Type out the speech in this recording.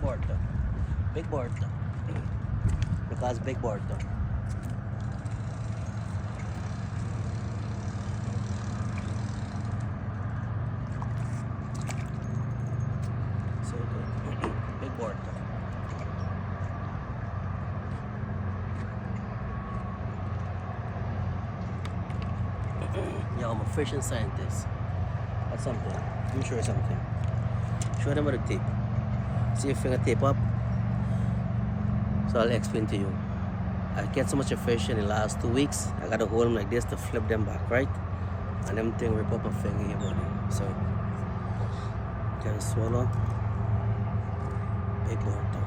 burta. Big burta. Because big burta. So good. Big burta. Yeah, I'm a fishing scientist. That's something. Let me show you something. Show them with the tape. See your finger tape up? So I'll explain to you. I get so much of fish in the last 2 weeks. I gotta hold them like this to flip them back, right? And them thing rip up my finger here, buddy. So, can swallow. Big water.